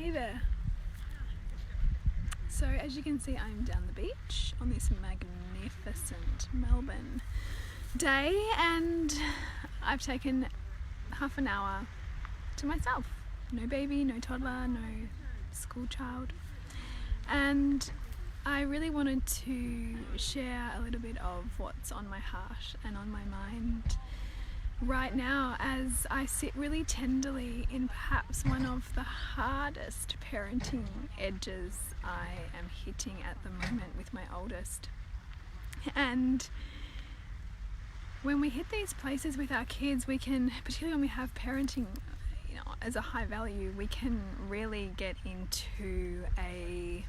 Hey there. So as you can see, I'm down the beach on this magnificent Melbourne day, and I've taken half an hour to myself. No baby, no toddler, no school child. And I really wanted to share a little bit of what's on my heart and on my mind right now as I sit really tenderly in perhaps one of the hardest parenting edges I am hitting at the moment with my oldest. And when we hit these places with our kids, we can, particularly when we have parenting, as a high value, we can really get into a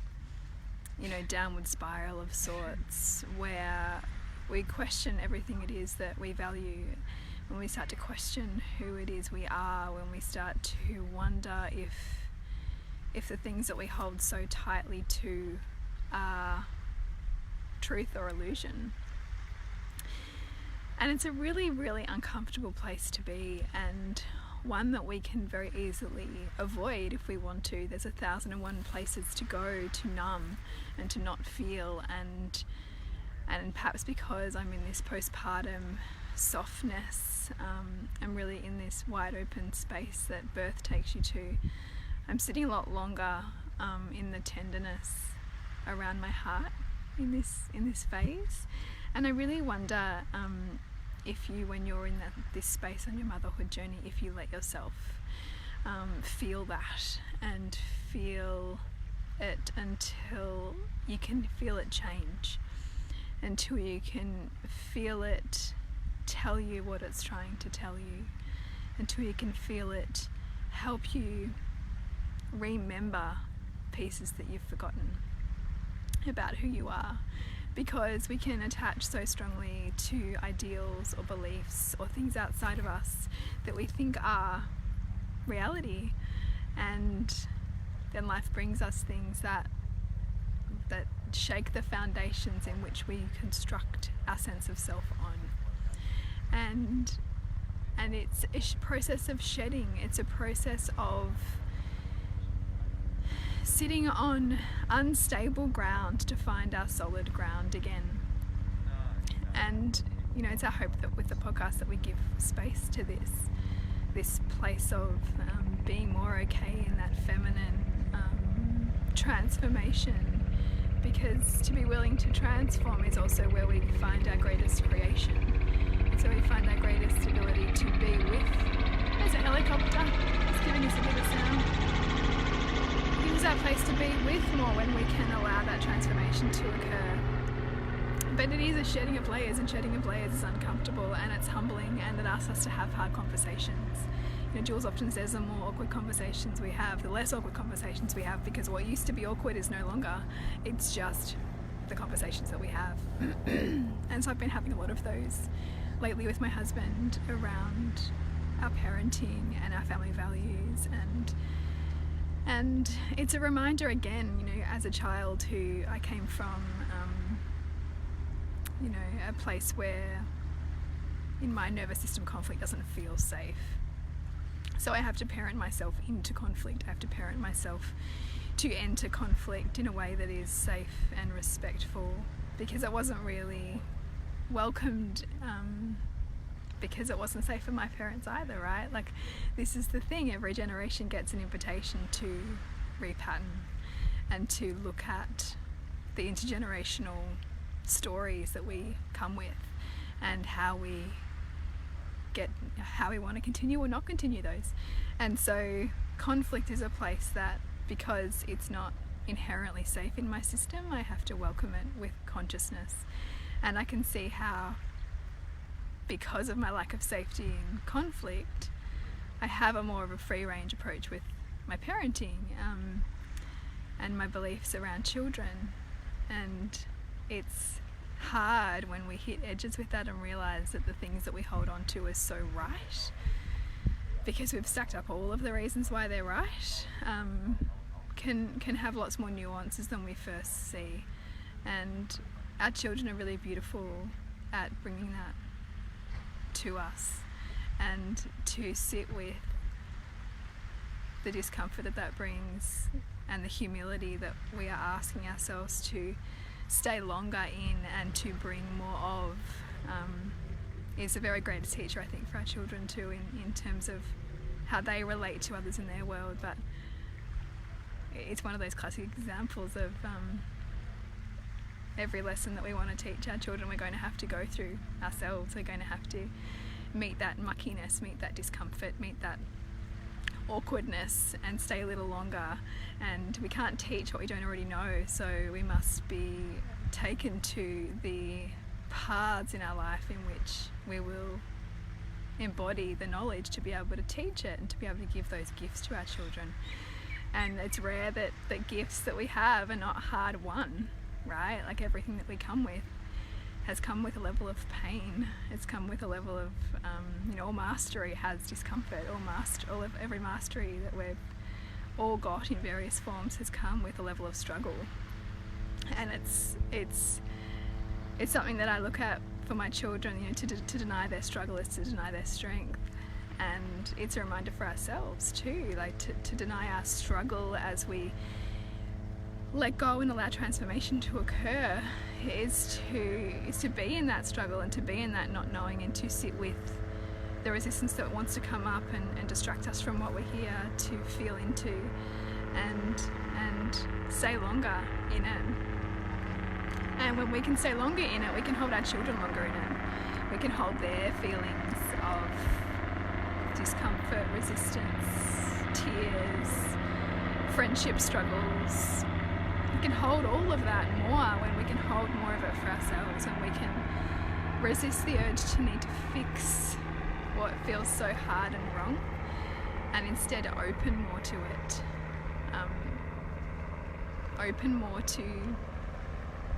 downward spiral of sorts where we question everything it is that we value. When we start to question who it is we are, when we start to wonder if the things that we hold so tightly to are truth or illusion. And it's a really, really uncomfortable place to be, and one that we can very easily avoid if we want to. There's 1,001 places to go to numb and to not feel, and perhaps because I'm in this postpartum softness, I'm really in this wide open space that birth takes you to. I'm sitting a lot longer in the tenderness around my heart in this phase, and I really wonder if you, when you're in this space on your motherhood journey, if you let yourself feel that and feel it until you can feel it change, until you can feel it tell you what it's trying to tell you, until you can feel it help you remember pieces that you've forgotten about who you are. Because we can attach so strongly to ideals or beliefs or things outside of us that we think are reality, and then life brings us things that shake the foundations in which we construct our sense of self on. And it's a process of shedding. It's a process of sitting on unstable ground to find our solid ground again. And it's our hope that with the podcast that we give space to this place of being more okay in that feminine transformation, because to be willing to transform is also where we find our greatest creation. It's where we find our greatest ability to be with. There's a helicopter, it's giving us a bit of sound. It gives us our place to be with more when we can allow that transformation to occur. But it is a shedding of layers, and shedding of layers is uncomfortable, and it's humbling, and it asks us to have hard conversations. Jules often says the more awkward conversations we have, the less awkward conversations we have, because what used to be awkward is no longer. It's just the conversations that we have. And so I've been having a lot of those lately with my husband around our parenting and our family values, and it's a reminder again, as a child who I came from, a place where in my nervous system conflict doesn't feel safe. So I have to parent myself into conflict. I have to parent myself to enter conflict in a way that is safe and respectful, because it wasn't really welcomed, because it wasn't safe for my parents either, right? Like, this is the thing, every generation gets an invitation to repattern and to look at the intergenerational stories that we come with, and how we want to continue or not continue those. And so conflict is a place that, because it's not inherently safe in my system, I have to welcome it with consciousness. And I can see how, because of my lack of safety in conflict, I have a more of a free range approach with my parenting and my beliefs around children. And it's hard when we hit edges with that and realize that the things that we hold on to are so right, because we've stacked up all of the reasons why they're right, can have lots more nuances than we first see. And our children are really beautiful at bringing that to us, and to sit with the discomfort that brings and the humility that we are asking ourselves to stay longer in and to bring more of is a very great teacher, I think, for our children too, in terms of how they relate to others in their world. But it's one of those classic examples of every lesson that we want to teach our children, we're going to have to go through ourselves. We're going to have to meet that muckiness, meet that discomfort, meet that awkwardness, and stay a little longer. And we can't teach what we don't already know, so we must be taken to the paths in our life in which we will embody the knowledge to be able to teach it and to be able to give those gifts to our children. And it's rare that the gifts that we have are not hard won, right? Like everything that we come with has come with a level of pain. It's come with a level of, all mastery has discomfort. Every mastery that we've all got in various forms has come with a level of struggle. And it's something that I look at for my children. To deny their struggle is to deny their strength. And it's a reminder for ourselves too, like to deny our struggle as we let go and allow transformation to occur is to be in that struggle and to be in that not knowing, and to sit with the resistance that wants to come up and distract us from what we're here to feel into, and stay longer in it. And when we can stay longer in it, we can hold our children longer in it. We can hold their feelings of discomfort, resistance, tears, friendship struggles. We can hold all of that more when we can hold more of it for ourselves, and we can resist the urge to need to fix what feels so hard and wrong, and instead open more to it. Open more to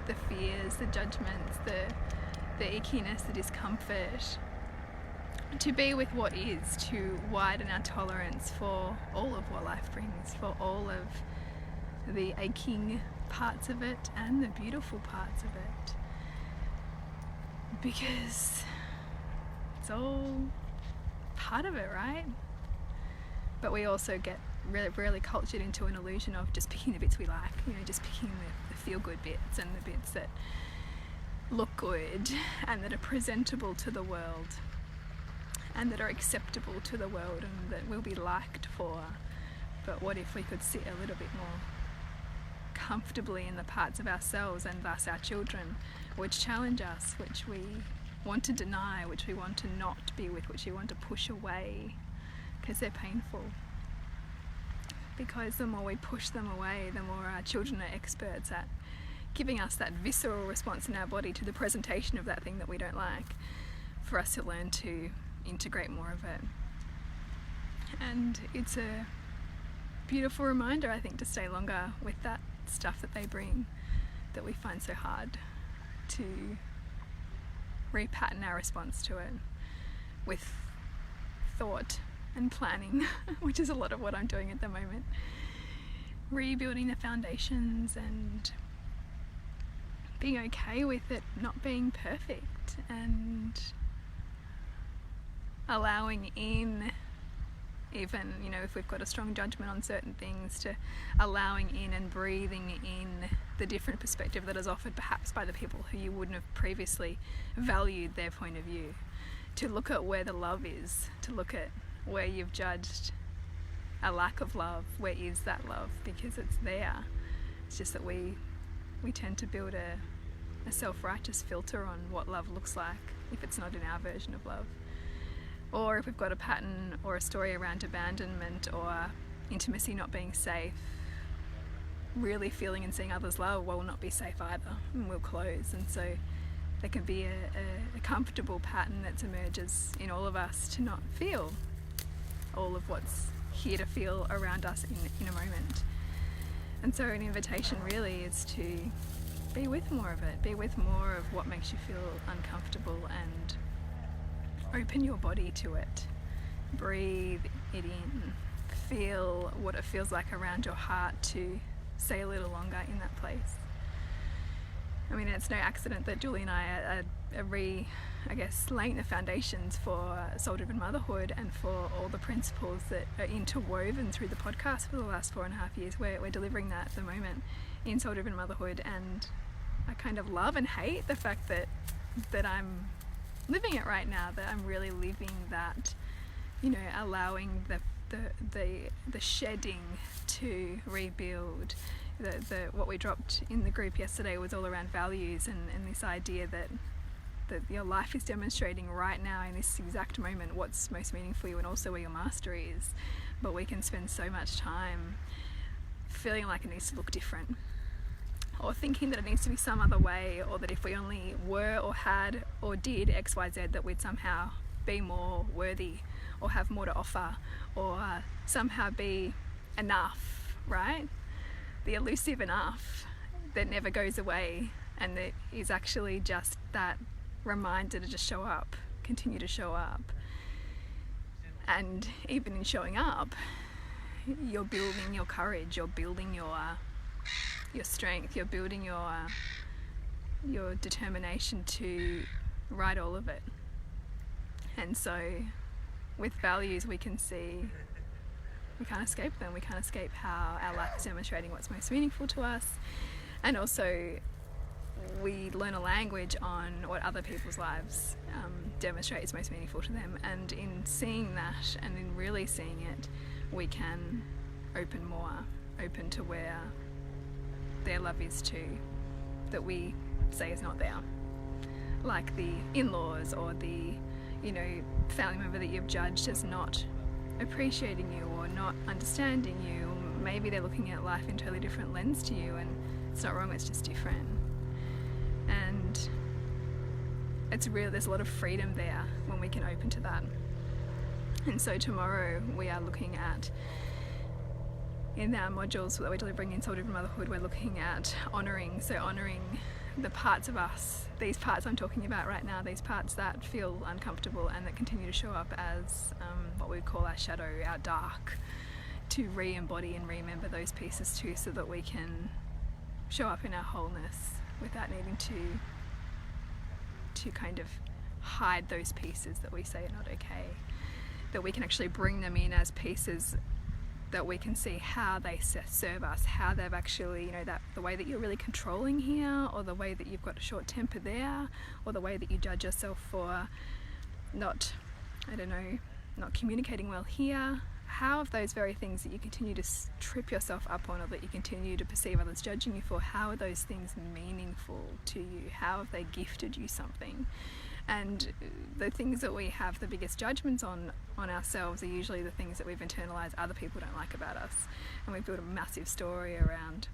the fears, the judgments, the ickiness, the discomfort, to be with what is, to widen our tolerance for all of what life brings, for all of the aching parts of it and the beautiful parts of it, because it's all part of it, right? But we also get really cultured into an illusion of just picking the bits we like, just picking the feel-good bits and the bits that look good and that are presentable to the world and that are acceptable to the world and that will be liked for. But what if we could sit a little bit more comfortably in the parts of ourselves and thus our children which challenge us, which we want to deny, which we want to not be with, which we want to push away because they're painful. Because the more we push them away, the more our children are experts at giving us that visceral response in our body to the presentation of that thing that we don't like, for us to learn to integrate more of it. And it's a beautiful reminder, I think, to stay longer with that stuff that they bring that we find so hard to repattern our response to it with thought and planning, which is a lot of what I'm doing at the moment. Rebuilding the foundations and being okay with it not being perfect, and allowing in, even if we've got a strong judgment on certain things, to allowing in and breathing in the different perspective that is offered perhaps by the people who you wouldn't have previously valued their point of view, to look at where the love is, to look at where you've judged a lack of love. Where is that love? Because it's there. It's just that we tend to build a self-righteous filter on what love looks like if it's not in our version of love. Or if we've got a pattern or a story around abandonment or intimacy not being safe, really feeling and seeing others love will not be safe either, and we'll close. And so there can be a comfortable pattern that emerges in all of us to not feel all of what's here to feel around us in a moment. And so an invitation really is to be with more of it, be with more of what makes you feel uncomfortable, and open your body to it. Breathe it in. Feel what it feels like around your heart to stay a little longer in that place. I mean, it's no accident that Julie and I are laying the foundations for soul-driven motherhood and for all the principles that are interwoven through the podcast for the last 4.5 years. We're delivering that at the moment in soul-driven motherhood, and I kind of love and hate the fact that I'm living it right now, that I'm really living that, allowing the shedding to rebuild. What we dropped in the group yesterday was all around values and this idea that your life is demonstrating right now in this exact moment what's most meaningful for you and also where your mastery is. But we can spend so much time feeling like it needs to look different, or thinking that it needs to be some other way, or that if we only were or had or did XYZ that we'd somehow be more worthy or have more to offer or somehow be enough, right? The elusive enough that never goes away, and that is actually just that reminder to just show up, continue to show up. And even in showing up, you're building your courage, you're building your strength, you're building your determination to write all of it. And so with values we can see we can't escape them. We can't escape how our life is demonstrating what's most meaningful to us, and also we learn a language on what other people's lives demonstrate is most meaningful to them. And in seeing that and in really seeing it, we can open to where their love is too, that we say is not there, like the in-laws or the family member that you've judged as not appreciating you or not understanding you, or maybe they're looking at life in a totally different lens to you, and it's not wrong, it's just different. And there's a lot of freedom there when we can open to that. And so tomorrow we are looking at, in our modules that we're delivering in Soul Driven Motherhood, we're looking at honouring the parts of us, these parts I'm talking about right now, these parts that feel uncomfortable and that continue to show up as what we would call our shadow, our dark, to re-embody and remember those pieces too, so that we can show up in our wholeness without needing to kind of hide those pieces that we say are not okay, that we can actually bring them in as pieces that we can see how they serve us, how they've actually, that the way that you're really controlling here, or the way that you've got a short temper there, or the way that you judge yourself for not communicating well here. How have those very things that you continue to trip yourself up on, or that you continue to perceive others judging you for, how are those things meaningful to you? How have they gifted you something? And the things that we have the biggest judgments on ourselves are usually the things that we've internalized other people don't like about us, and we've built a massive story around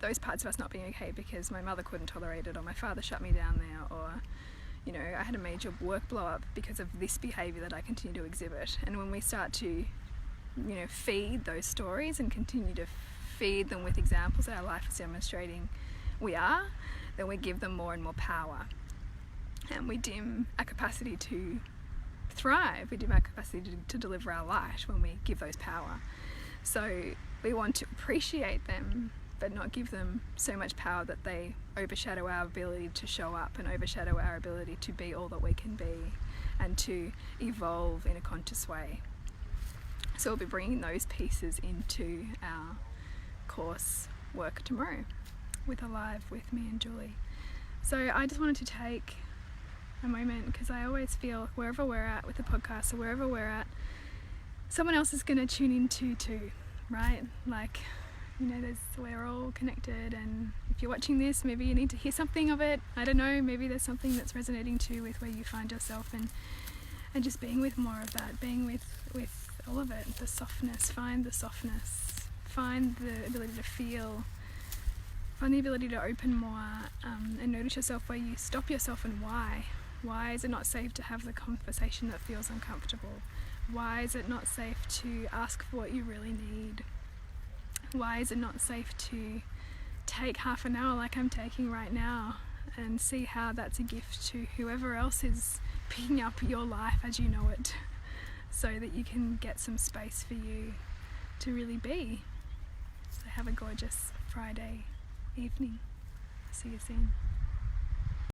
those parts of us not being okay because my mother couldn't tolerate it, or my father shut me down there, or I had a major work blow up because of this behaviour that I continue to exhibit. And when we start to feed those stories and continue to feed them with examples that our life is demonstrating then we give them more and more power. And we dim our capacity to thrive, we dim our capacity to deliver our light when we give those power. So we want to appreciate them, but not give them so much power that they overshadow our ability to show up and overshadow our ability to be all that we can be and to evolve in a conscious way. So we'll be bringing those pieces into our course work tomorrow with Alive with me and Julie. So I just wanted to take a moment, because I always feel wherever we're at with the podcast or wherever we're at, someone else is going to tune into too, right? Like, we're all connected, and if you're watching this, maybe you need to hear something of it. I don't know, maybe there's something that's resonating too with where you find yourself, and just being with more of that, being with all of it, the softness, find the ability to feel, find the ability to open more, and notice yourself where you stop yourself and why. Why is it not safe to have the conversation that feels uncomfortable? Why is it not safe to ask for what you really need? Why is it not safe to take half an hour like I'm taking right now and see how that's a gift to whoever else is picking up your life as you know it, so that you can get some space for you to really be. So have a gorgeous Friday evening. See you soon.